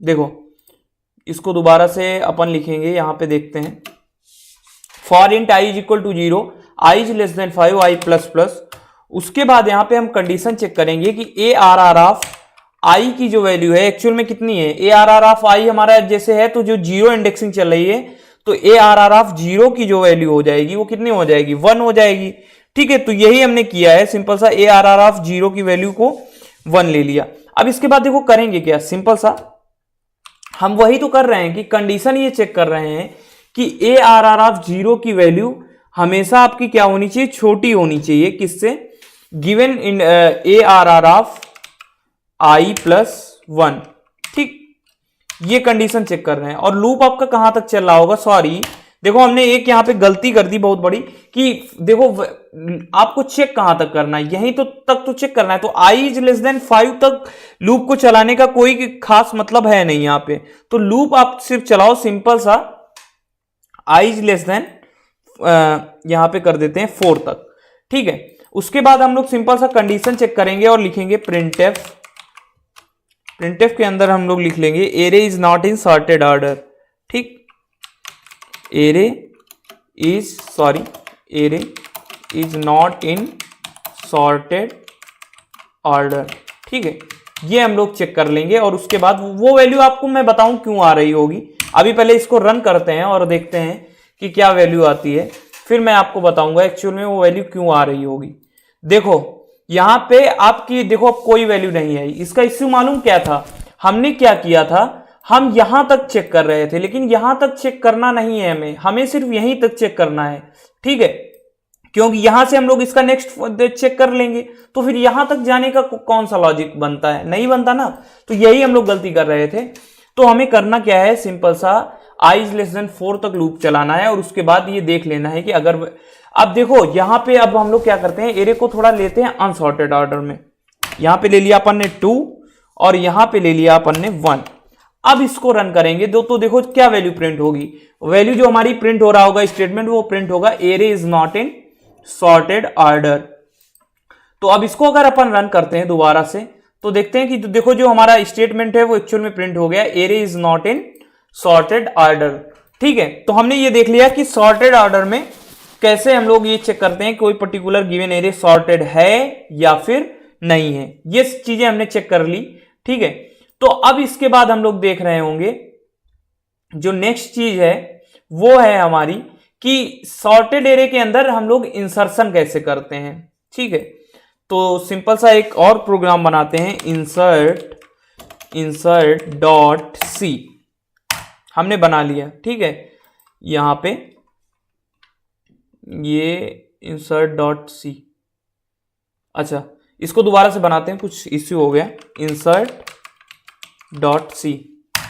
देखो इसको दोबारा से अपन लिखेंगे, यहां पे देखते हैं, for int I is equal to 0, I is less than 5, I plus plus. उसके बाद यहां पे हम कंडीशन चेक करेंगे कि A R R of I की जो वैल्यू है एक्चुअल में कितनी है। A R R of I हमारा जैसे है तो जो 0 इंडेक्सिंग चल रही है, तो ए आर आर ऑफ 0 की जो वैल्यू हो जाएगी वो कितनी हो जाएगी, 1 हो जाएगी। ठीक है, तो यही हमने किया है, सिंपल सा ए आर आर ऑफ 0 की वैल्यू को 1 ले लिया। अब इसके बाद देखो करेंगे क्या, सिंपल सा हम वही तो कर रहे हैं कि कंडीशन ये चेक कर रहे हैं कि ए आर आर ऑफ 0 की वैल्यू हमेशा आपकी क्या होनी चाहिए, छोटी होनी चाहिए। किससे, given in A R R of I plus 1। ठीक, ये कंडीशन चेक कर रहे हैं। और लूप आपका कहां तक चल रहा होगा, सॉरी देखो हमने एक यहां पे गलती कर दी बहुत बड़ी, कि देखो आपको चेक कहां तक करना है, यहीं तो चेक करना है। तो i इज लेस देन 5 तक लूप को चलाने का कोई खास मतलब है नहीं यहां पे। तो लूप आप सिर्फ चलाओ सिंपल सा i इज लेस देन यहां पे कर देते हैं 4 तक। ठीक है, उसके बाद हम लोग सिंपल सा कंडीशन चेक करेंगे और लिखेंगे प्रिंटफ। प्रिंटफ के अंदर हम लोग लिख लेंगे array is not in sorted order. ठीक, array is not in sorted order. ठीक है, ये हम लोग चेक कर लेंगे और उसके बाद वो वैल्यू आपको मैं बताऊं क्यों आ रही होगी। अभी पहले इसको रन करते हैं और देखते हैं कि क्या वैल्यू आती है, फिर मैं आपको बताऊंगा एक्चुअल में वो वैल्यू क्यों आ रही होगी। देखो यहां पे आपकी देखो अब कोई वैल्यू नहीं आई। इसका इश्यू मालूम क्या था, हमने क्या किया था, हम यहां तक चेक कर रहे थे, लेकिन यहां तक चेक करना नहीं है, हमें सिर्फ यहीं तक चेक करना है। ठीक है, क्योंकि यहां से हम लोग इसका नेक्स्ट चेक कर लेंगे, तो फिर यहां तक जाने का कौन सा लॉजिक बनता है, नहीं बनता ना। तो यही हम लोग गलती कर रहे थे। तो हमें करना क्या है, सिंपल सा i इज लेस देन 4 तक लूप चलाना है और उसके बाद ये देख लेना है कि अगर, अब देखो यहां पे अब हम लोग क्या करते हैं, एरे को थोड़ा लेते हैं अनसॉर्टेड ऑर्डर में। यहां पे ले लिया अपन ने 2 और यहां पे ले लिया अपन ने 1। अब इसको रन करेंगे तो देखो क्या वैल्यू प्रिंट होगी। वैल्यू जो हमारी प्रिंट हो रहा होगा स्टेटमेंट, वो प्रिंट होगा array is not in sorted order. तो अब इसको अगर अपन रन करते हैं दोबारा से तो देखते हैं कि देखो जो हमारा स्टेटमेंट है वो एक्चुअल में प्रिंट हो गया, array is not in sorted order. ठीक है, तो हमने ये देख लिया कि सॉर्टेड ऑर्डर में कैसे हम लोग ये चेक करते हैं कोई पर्टिकुलर गिवन एरे सॉर्टेड है या फिर नहीं है। ये चीजें हमने चेक कर ली। ठीक है, तो अब इसके बाद हम लोग देख रहे होंगे जो नेक्स्ट चीज है वो है हमारी कि सॉर्टेड एरे के अंदर हम लोग इंसर्शन कैसे करते हैं। ठीक है, तो सिंपल सा एक और प्रोग्राम बनाते हैं, इंसर्ट डॉट सी। हमने बना लिया, ठीक है। यहाँ पे ये इंसर्ट डॉट सी, अच्छा इसको दोबारा से बनाते हैं, कुछ इश्यू हो गया। इंसर्ट डॉट सी,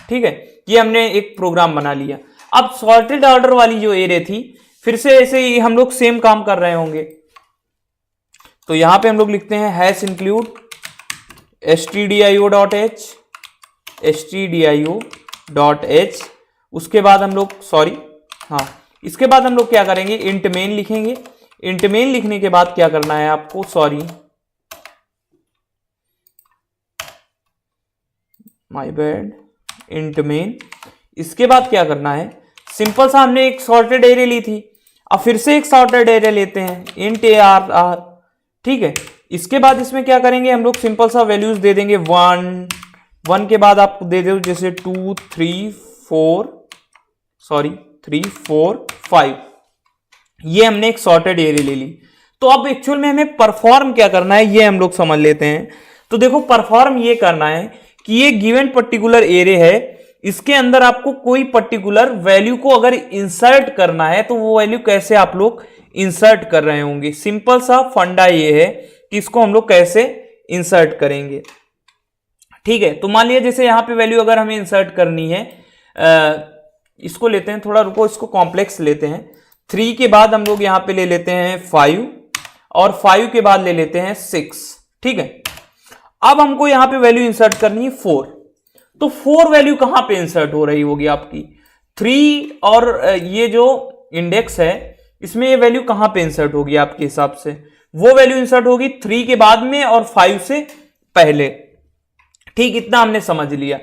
ठीक है, ये हमने एक प्रोग्राम बना लिया। अब सॉर्टेड ऑर्डर वाली जो एरे थी, फिर से ऐसे ही हम लोग सेम काम कर रहे होंगे। तो यहां पे हम लोग लिखते हैं हैश इंक्लूड stdio.h, stdio.h। उसके बाद हम लोग इसके बाद हम लोग क्या करेंगे, इंट मेन लिखेंगे। इंट मेन लिखने के बाद क्या करना है आपको, माय बैड, इंट मेन। इसके बाद क्या करना है, सिंपल सा हमने एक सॉर्टेड एरे ली थी, अब फिर से एक सॉर्टेड एरे लेते हैं, इंट ARR, ठीक है। इसके बाद इसमें क्या करेंगे, हम लोग सिंपल सा वैल्यूज दे देंगे 1 के बाद आप दे दो जैसे 2 3 4 5। ये हमने एक सॉर्टेड एरे ले ली। तो अब एक्चुअल में हमें परफॉर्म क्या करना है, ये हम लोग समझ लेते हैं। तो देखो परफॉर्म ये करना है कि ये गिवन पर्टिकुलर एरे है, इसके अंदर आपको कोई पर्टिकुलर वैल्यू को अगर इंसर्ट करना है तो वो वैल्यू कैसे आप लोग इंसर्ट कर रहे होंगे। सिंपल सा फंडा ये है कि इसको हम लोग कैसे इंसर्ट करेंगे, ठीक है। तो मान लिया जैसे यहां पे वैल्यू अगर हमें इंसर्ट करनी है, इसको लेते हैं, थोड़ा रुको, इसको कॉम्प्लेक्स लेते हैं। 3 के बाद हम लोग यहां पे ले लेते हैं 5 और 5 के बाद ले लेते हैं 6, ठीक है। अब हमको यहां पे वैल्यू इंसर्ट करनी है 4। तो 4 वैल्यू कहां पे इंसर्ट हो रही होगी आपकी, 3 और ये जो इंडेक्स है इसमें ये वैल्यू कहां पे इंसर्ट होगी आपके हिसाब से, वो वैल्यू इंसर्ट होगी 3 के बाद में और 5 से पहले, ठीक। इतना हमने समझ लिया,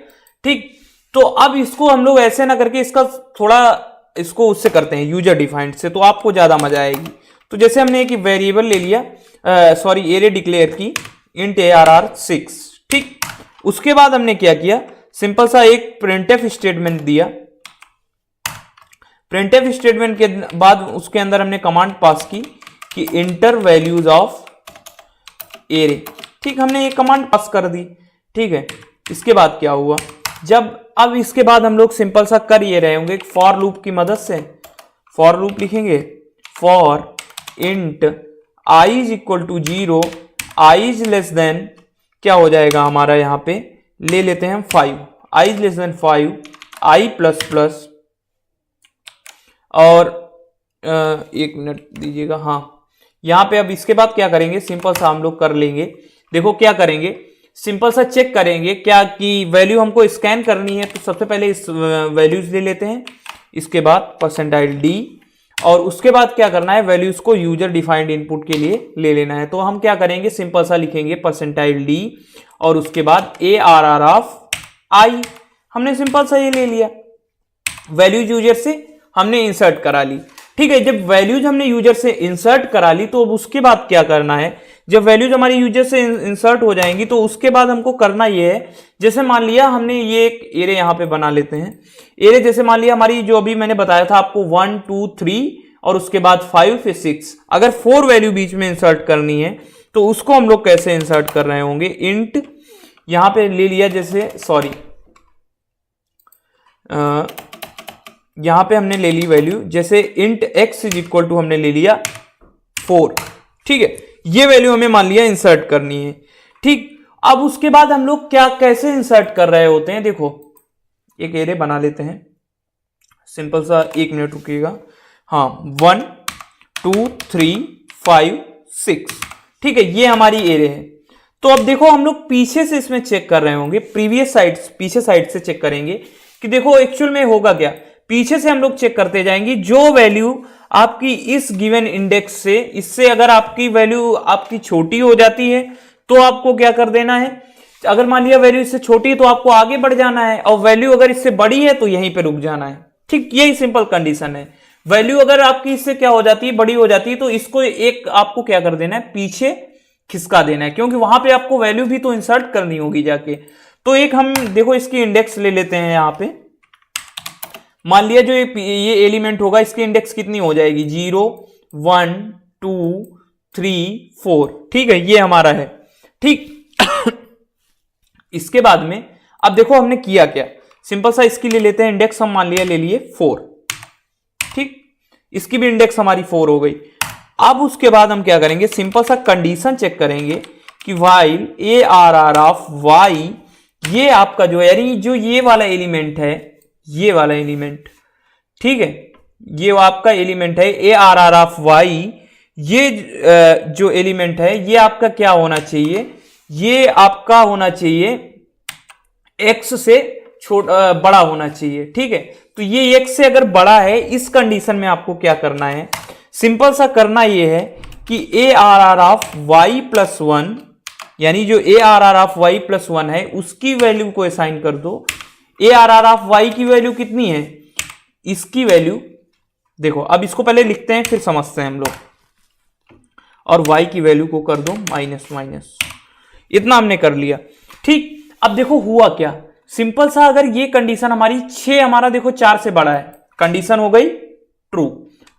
ठीक। तो अब इसको हम लोग ऐसे ना करके इसका थोड़ा इसको उससे करते हैं यूजर डिफाइंड से, तो आपको ज्यादा मजा आएगी। तो जैसे हमने एक वेरिएबल ले लिया, एरे डिक्लेयर की इंट ARR 6, ठीक। उसके बाद हमने क्या किया, सिंपल सा एक प्रिंटफ स्टेटमेंट दिया। प्रिंटफ स्टेटमेंट के बाद उसके अंदर हमने कमांड पास की कि इंटर वैल्यूज ऑफ एरे, ठीक। हमने ये कमांड पास कर दी, ठीक है। इसके बाद क्या हुआ, अब इसके बाद हम लोग सिंपल सा कर ये रहे होंगे फॉर लूप की मदद से। फॉर लूप लिखेंगे, for int i is equal to 0, i is less than क्या हो जाएगा हमारा, यहां पे ले लेते हैं 5, i is less than 5, i plus plus, और एक मिनट दीजिएगा, यहां पे अब इसके बाद क्या करेंगे, सिंपल सा हम लोग कर लेंगे। देखो क्या करेंगे, सिंपल सा चेक करेंगे क्या कि वैल्यू हमको स्कैन करनी है। तो सबसे पहले इस वैल्यूज ले लेते हैं, इसके बाद %d, और उसके बाद क्या करना है, वैल्यूज को यूजर डिफाइंड इनपुट के लिए ले लेना है। तो हम क्या करेंगे, सिंपल सा लिखेंगे %d और उसके बाद ARR ऑफ i। हमने सिंपल सा ये ले लिया, वैल्यूज यूजर से हमने इंसर्ट करा ली, ठीक है। जब वैल्यूज हमने यूजर से इंसर्ट करा ली तो अब उसके बाद क्या करना है, जब वैल्यूज हमारी यूजर से इंसर्ट हो जाएंगी तो उसके बाद हमको करना ये है, जैसे मान लिया हमने ये एक एरे यहां पे बना लेते हैं। एरे जैसे मान लिया हमारी जो अभी मैंने बताया था आपको 1 2 3 और उसके बाद 5 फिर 6, अगर 4 वैल्यू बीच में इंसर्ट करनी है तो उसको हम लोग कैसे इंसर्ट कर रहे होंगे, इंट यहां पे ले लिया, जैसे यहां पे हमने ले ली वैल्यू, जैसे int x is equal to हमने ले लिया 4, ठीक है। ये वैल्यू हमें मान लिया इंसर्ट करनी है, ठीक। अब उसके बाद हम लोग क्या कैसे इंसर्ट कर रहे होते हैं, देखो एक एरे बना लेते हैं, सिंपल सा, 1 मिनट रुकिएगा, 1 2 3 5 6, ठीक है। ये हमारी एरे है। तो अब देखो हम लोग पीछे से इसमें चेक कर रहे होंगे, पीछे साइड से चेक करेंगे कि देखो एक्चुअल में होगा क्या। पीछे से हम लोग चेक करते जाएंगे, जो वैल्यू आपकी इस गिवन इंडेक्स से, इससे अगर आपकी वैल्यू आपकी छोटी हो जाती है तो आपको क्या कर देना है, अगर मान लिया वैल्यू इससे छोटी है तो आपको आगे बढ़ जाना है, और वैल्यू अगर इससे बड़ी है तो यहीं पे रुक जाना है, ठीक। यही सिंपल कंडीशन है। वैल्यू अगर आपकी इससे क्या हो जाती है, बड़ी हो जाती है, तो इसको एक आपको क्या कर देना है, पीछे खिसका देना है, क्योंकि वहां पे आपको वैल्यू भी तो इंसर्ट करनी होगी जाके। तो एक हम देखो इसकी इंडेक्स ले लेते हैं, यहां पे मान लिया जो ये एलिमेंट होगा इसकी इंडेक्स कितनी हो जाएगी, 0 1 2 3 4, ठीक है। ये हमारा है, ठीक। इसके बाद में अब देखो हमने किया क्या, सिंपल सा इसकी ले लेते हैं इंडेक्स, हम मान लिया ले लिए 4, ठीक, इसकी भी इंडेक्स हमारी 4 हो गई। अब उसके बाद हम क्या करेंगे, सिंपल सा कंडीशन चेक करेंगे कि while A R R of Y, ये आपका जो यानी जो ये वाला एलिमेंट है, ये वाला एलिमेंट, ठीक है, ये आपका एलिमेंट है A R R of Y, ये जो एलिमेंट है ये आपका क्या होना चाहिए, ये आपका होना चाहिए x से छोटा बड़ा होना चाहिए, ठीक है। तो ये x से अगर बड़ा है, इस कंडीशन में आपको क्या करना है, सिंपल सा करना ये है कि A R R of Y plus 1, यानी जो A R R of Y plus 1 है उसकी वैल्यू को असाइन कर दो। A R R of Y की वैल्यू कितनी है, इसकी वैल्यू देखो, अब इसको पहले लिखते हैं फिर समझते हैं हम लोग, और y की वैल्यू को कर दो माइनस माइनस, इतना हमने कर लिया, ठीक। अब देखो हुआ क्या, सिंपल सा अगर ये कंडीशन हमारी 6 हमारा देखो 4 से बड़ा है, कंडीशन हो गई ट्रू।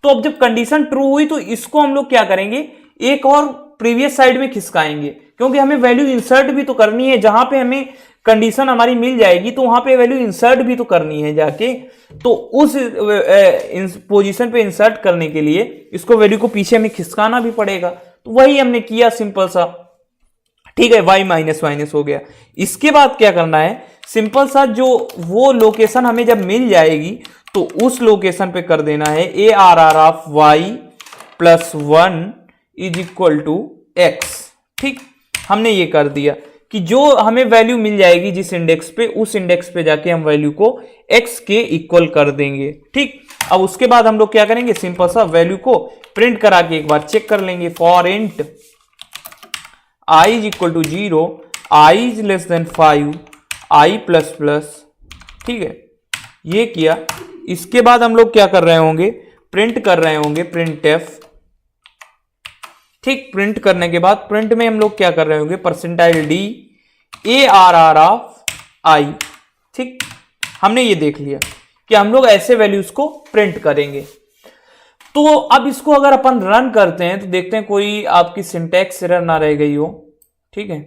तो अब जब कंडीशन ट्रू हुई तो इसको हम लोग क्या करेंगे, एक और प्रीवियस साइड में खिसकाएंगे, क्योंकि हमें वैल्यू इंसर्ट भी तो करनी है, जहां पे हमें कंडीशन हमारी मिल जाएगी तो वहां पे वैल्यू इंसर्ट भी तो करनी है जाके, तो उस पोजीशन पे इंसर्ट करने के लिए इसको वैल्यू को पीछे हमें खिसकाना भी पड़ेगा, तो वही हमने किया सिंपल सा, ठीक है, y माइनस माइनस हो गया। इसके बाद क्या करना है, सिंपल सा जो वो लोकेशन हमें जब मिल जाएगी तो उस लोकेशन पे कर देना है A R R of Y plus 1 is equal to X, ठीक। हमने ये कर दिया कि जो हमें वैल्यू मिल जाएगी जिस इंडेक्स पे, उस इंडेक्स पे जाके हम वैल्यू को x के इक्वल कर देंगे, ठीक। अब उसके बाद हम लोग क्या करेंगे, सिंपल सा वैल्यू को प्रिंट करा के एक बार चेक कर लेंगे, for int i is equal to 0, i is less than 5, i plus plus, ठीक है, ये किया। इसके बाद हम लोग क्या कर रहे होंगे, प्रिंट कर रहे होंगे प्रिंट एफ, ठीक। प्रिंट करने के बाद प्रिंट में हम लोग क्या कर रहे होंगे, percentile D A R R of I, ठीक। हमने ये देख लिया कि हम लोग ऐसे वैल्यूज को प्रिंट करेंगे। तो अब इसको अगर अपन रन करते हैं तो देखते हैं कोई आपकी सिंटैक्स एरर ना रह गई हो, ठीक है।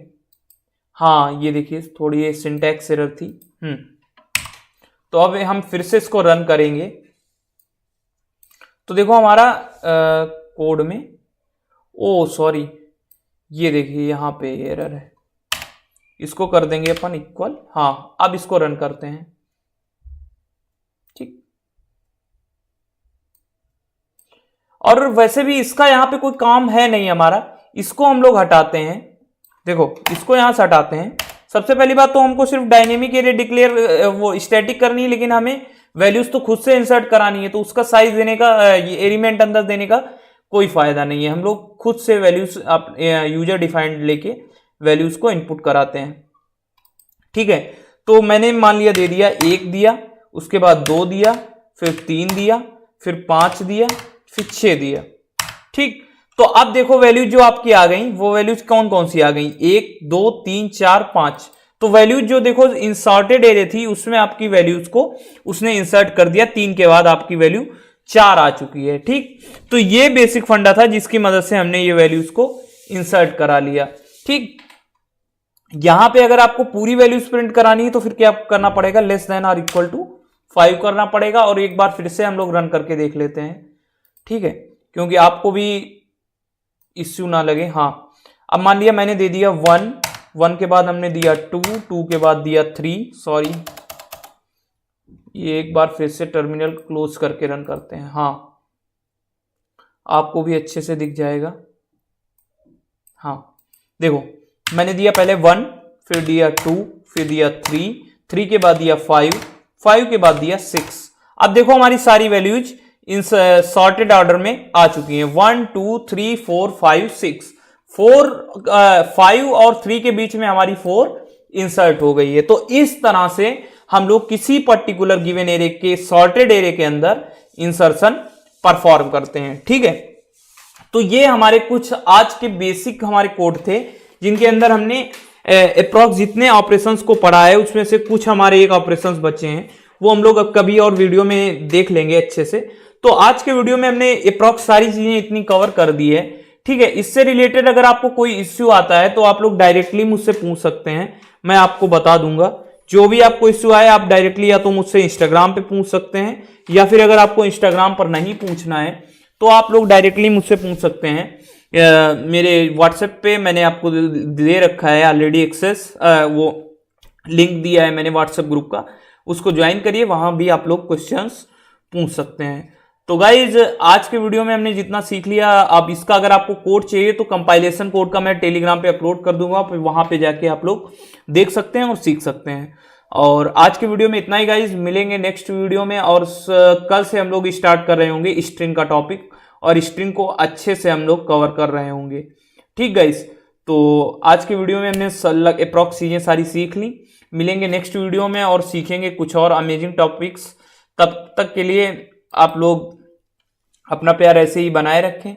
हाँ ये देखिए थोड़ी ये सिंटैक्स एरर थी, तो अब हम फिर से इसको रन करेंगे तो देखो हमारा कोड में, ओ सॉरी, ये देखिए यहां पे एरर है, इसको कर देंगे अपन इक्वल, हाँ अब इसको रन करते हैं, ठीक। और वैसे भी इसका यहां पे कोई काम है नहीं हमारा, इसको हम लोग हटाते हैं, देखो इसको यहां से हटाते हैं। सबसे पहली बात तो हमको सिर्फ डायनेमिक एरे डिक्लेयर वो स्टैटिक करनी है, लेकिन हमें वैल्यूज तो खुद से इंसर्ट करानी है, तो उसका साइज देने का, एलिमेंट अंदर देने का कोई फायदा नहीं है। हम लोग खुद से वैल्यूज यूजर डिफाइंड लेके वैल्यूज को इनपुट कराते हैं, ठीक है। तो मैंने मान लिया दे दिया 1 दिया, उसके बाद 2 दिया, फिर 3 दिया, फिर 5 दिया, फिर 6 दिया, ठीक। तो अब देखो वैल्यू जो आपकी आ गई, वो वैल्यूज कौन कौन सी आ गई, 1 2 3 4 5। तो वैल्यूज जो देखो इंसर्टेड एरे थी उसमें आपकी वैल्यूज को उसने इंसर्ट कर दिया, 3 के बाद आपकी वैल्यू 4 आ चुकी है, ठीक। तो ये बेसिक फंडा था जिसकी मदद से हमने ये वैल्यूज को इंसर्ट करा लिया, ठीक। यहां पे अगर आपको पूरी वैल्यूज प्रिंट करानी है तो फिर क्या करना पड़ेगा, लेस देन और इक्वल टू 5 करना पड़ेगा, और एक बार फिर से हम लोग रन करके देख लेते हैं, ठीक है, क्योंकि आपको भी इश्यू ना लगे। हाँ अब मान लिया मैंने दे दिया 1, 1 के बाद हमने दिया 2, 2 के बाद दिया 3, सॉरी ये एक बार फिर से टर्मिनल क्लोज करके रन करते हैं, हाँ आपको भी अच्छे से दिख जाएगा। हाँ देखो मैंने दिया पहले 1, फिर दिया 2, फिर दिया 3, 3 के बाद दिया 5, 5 के बाद दिया 6। अब देखो हमारी सारी वैल्यूज इन सॉर्टेड ऑर्डर में आ चुकी हैं, 1 2 3 4 5 6, 5 और 3 के बीच में हमारी 4 इंसर्ट हो गई है। तो इस तरह से हम लोग किसी पर्टिकुलर गिवन एरे के सॉर्टेड एरे के अंदर इंसर्शन परफॉर्म करते हैं, ठीक है। तो ये हमारे कुछ आज के बेसिक हमारे कोड थे जिनके अंदर हमने अप्रॉक्स जितने ऑपरेशंस को पढ़ा है उसमें से कुछ हमारे एक ऑपरेशंस बचे हैं, वो हम लोग अब कभी और वीडियो में देख लेंगे अच्छे से। तो आज के वीडियो में हमने अप्रॉक्स सारी चीजें इतनी कवर कर दी है, ठीक है। इससे रिलेटेड अगर आपको कोई इश्यू आता है तो आप लोग डायरेक्टली मुझसे पूछ सकते हैं, मैं आपको बता दूंगा जो भी आपको इश्यू आए आप डायरेक्टली या तो मुझसे इंस्टाग्राम पे पूछ सकते हैं, या फिर अगर आपको इंस्टाग्राम पर नहीं पूछना है तो आप लोग डायरेक्टली मुझसे पूछ सकते हैं। मेरे व्हाट्सएप पे मैंने आपको दे रखा है ऑलरेडी एक्सेस, वो लिंक दिया है मैंने व्हाट्सएप ग्रुप का, उसको ज्वाइन करिए, वहां भी आप लोग क्वेश्चंस पूछ सकते हैं। तो गाइज आज के वीडियो में हमने जितना सीख लिया, अब इसका अगर आपको कोड चाहिए तो कंपाइलेशन कोड का मैं टेलीग्राम पे अपलोड कर दूंगा, फिर वहां पे जाके आप लोग देख सकते हैं और सीख सकते हैं। और आज के वीडियो में इतना ही गाइज, मिलेंगे नेक्स्ट वीडियो में। और कल से हम लोग स्टार्ट कर रहे होंगे स्ट्रिंग का टॉपिक, और स्ट्रिंग को अच्छे से हम लोग कवर कर रहे होंगे। ठीक गाइज, तो आज के वीडियो में हमने अप्रॉक्स चीजें सारी सीख ली। मिलेंगे नेक्स्ट वीडियो में और सीखेंगे कुछ और अमेजिंग टॉपिक्स। तब तक के लिए आप लोग अपना प्यार ऐसे ही बनाए रखें।